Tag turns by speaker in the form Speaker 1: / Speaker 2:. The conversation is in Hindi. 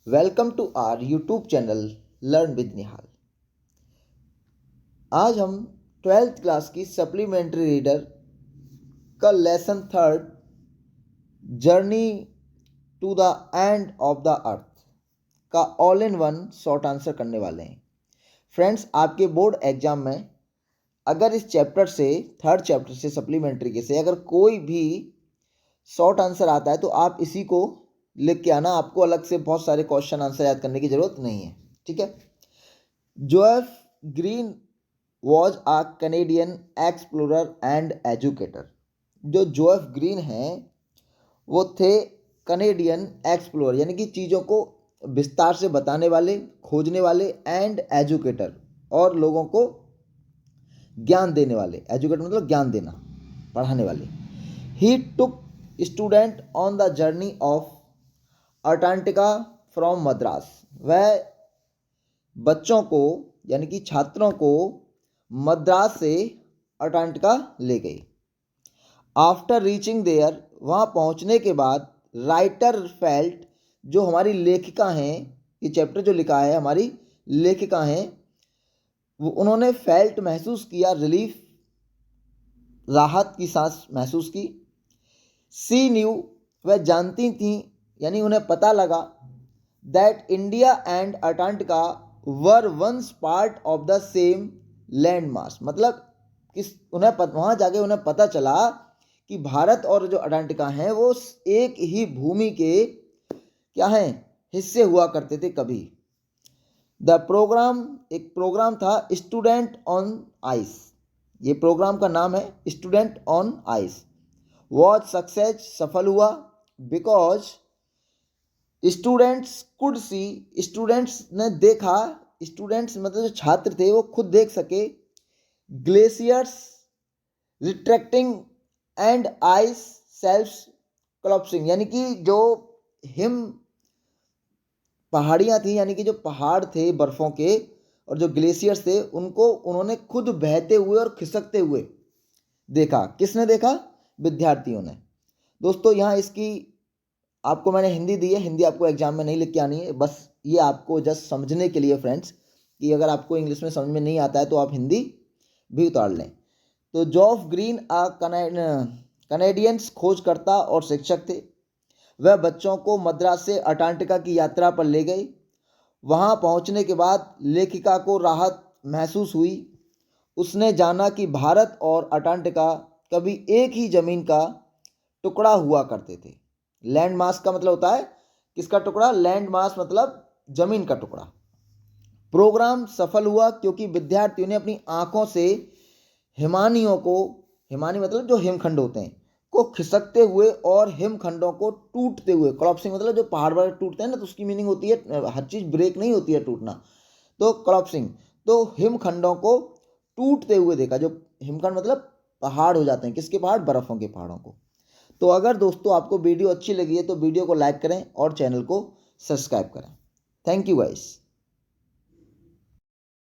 Speaker 1: Welcome to our YouTube channel learn with Nihal. आज हम 12th क्लास की सप्लीमेंट्री रीडर का lesson 3 journey to the end of the earth का all in one short answer करने वाले हैं। फ्रेंड्स, आपके बोर्ड एग्जाम में अगर इस चैप्टर से 3rd चैप्टर से सप्लीमेंट्री के से अगर कोई भी शॉर्ट आंसर आता है तो आप इसी को लिख के आना। आपको अलग से बहुत सारे क्वेश्चन आंसर याद करने की जरूरत नहीं है, ठीक है। Geoff Green was a Canadian explorer and educator. जो जोएफ ग्रीन हैं वो थे कैनेडियन एक्सप्लोरर, यानी कि चीज़ों को विस्तार से बताने वाले, खोजने वाले, एंड एजुकेटर और लोगों को ज्ञान देने वाले। एजुकेटर मतलब ज्ञान देना, पढ़ाने वाले। He took student on the journey of Antarctica from Madras. वह बच्चों को यानी कि छात्रों को मद्रास से अंटार्कटिका ले गई। आफ्टर रीचिंग देयर, वहाँ पहुँचने के बाद, राइटर फेल्ट, जो हमारी लेखिका हैं, ये चैप्टर जो लिखा है हमारी लेखिका हैं, वो उन्होंने फेल्ट महसूस किया, रिलीफ, राहत की सांस महसूस की। सी न्यू, वह जानती थी यानी उन्हें पता लगा, that India and Antarctica were once part of the same land mass. मतलब उन्हें वहाँ जाके उन्हें पता चला कि भारत और जो अंटार्कटिका हैं वो एक ही भूमि के क्या हैं, हिस्से हुआ करते थे कभी। द प्रोग्राम, एक प्रोग्राम था स्टूडेंट ऑन आइस, ये प्रोग्राम का नाम है student on ice. Was success, सफल हुआ, because students could see, students ने देखा, स्टूडेंट्स मतलब जो छात्र थे वो खुद देख सके, glaciers retracting and ice shelfs collapsing, यानी कि जो हिम पहाड़ियाँ थी, यानी कि जो पहाड़ थे बर्फ़ों के और जो ग्लेशियर्स थे उनको उन्होंने खुद बहते हुए और खिसकते हुए देखा। किसने देखा? विद्यार्थियों ने। दोस्तों, यहाँ इसकी आपको मैंने हिंदी दी है, हिंदी आपको एग्जाम में नहीं लिख के आनी है, बस ये आपको जस्ट समझने के लिए फ्रेंड्स, कि अगर आपको इंग्लिश में समझ में नहीं आता है तो आप हिंदी भी उतार लें। तो जोएफ ग्रीन कैनेडियंस खोजकर्ता और शिक्षक थे। वह बच्चों को मद्रास से अंटार्कटिका की यात्रा पर ले गए। वहाँ पहुँचने के बाद लेखिका को राहत महसूस हुई। उसने जाना कि भारत और अंटार्कटिका कभी एक ही ज़मीन का टुकड़ा हुआ करते थे। लैंड मास का मतलब होता है किसका टुकड़ा? लैंड मास मतलब जमीन का टुकड़ा। प्रोग्राम सफल हुआ क्योंकि विद्यार्थियों ने अपनी आंखों से हिमानियों को, हिमानी मतलब जो हिमखंड होते हैं, को खिसकते हुए और हिमखंडों को टूटते हुए, कोलैप्सिंग मतलब जो पहाड़ वगैरह टूटते हैं ना, तो उसकी मीनिंग होती है हर चीज़ ब्रेक नहीं होती है टूटना, तो कोलैप्सिंग, तो हिमखंडों को टूटते हुए देखा। जो हिमखंड मतलब पहाड़ हो जाते हैं, किसके पहाड़? बर्फ़ों के पहाड़ों को। तो अगर दोस्तों आपको वीडियो अच्छी लगी है तो वीडियो को लाइक करें और चैनल को सब्सक्राइब करें। Thank you guys.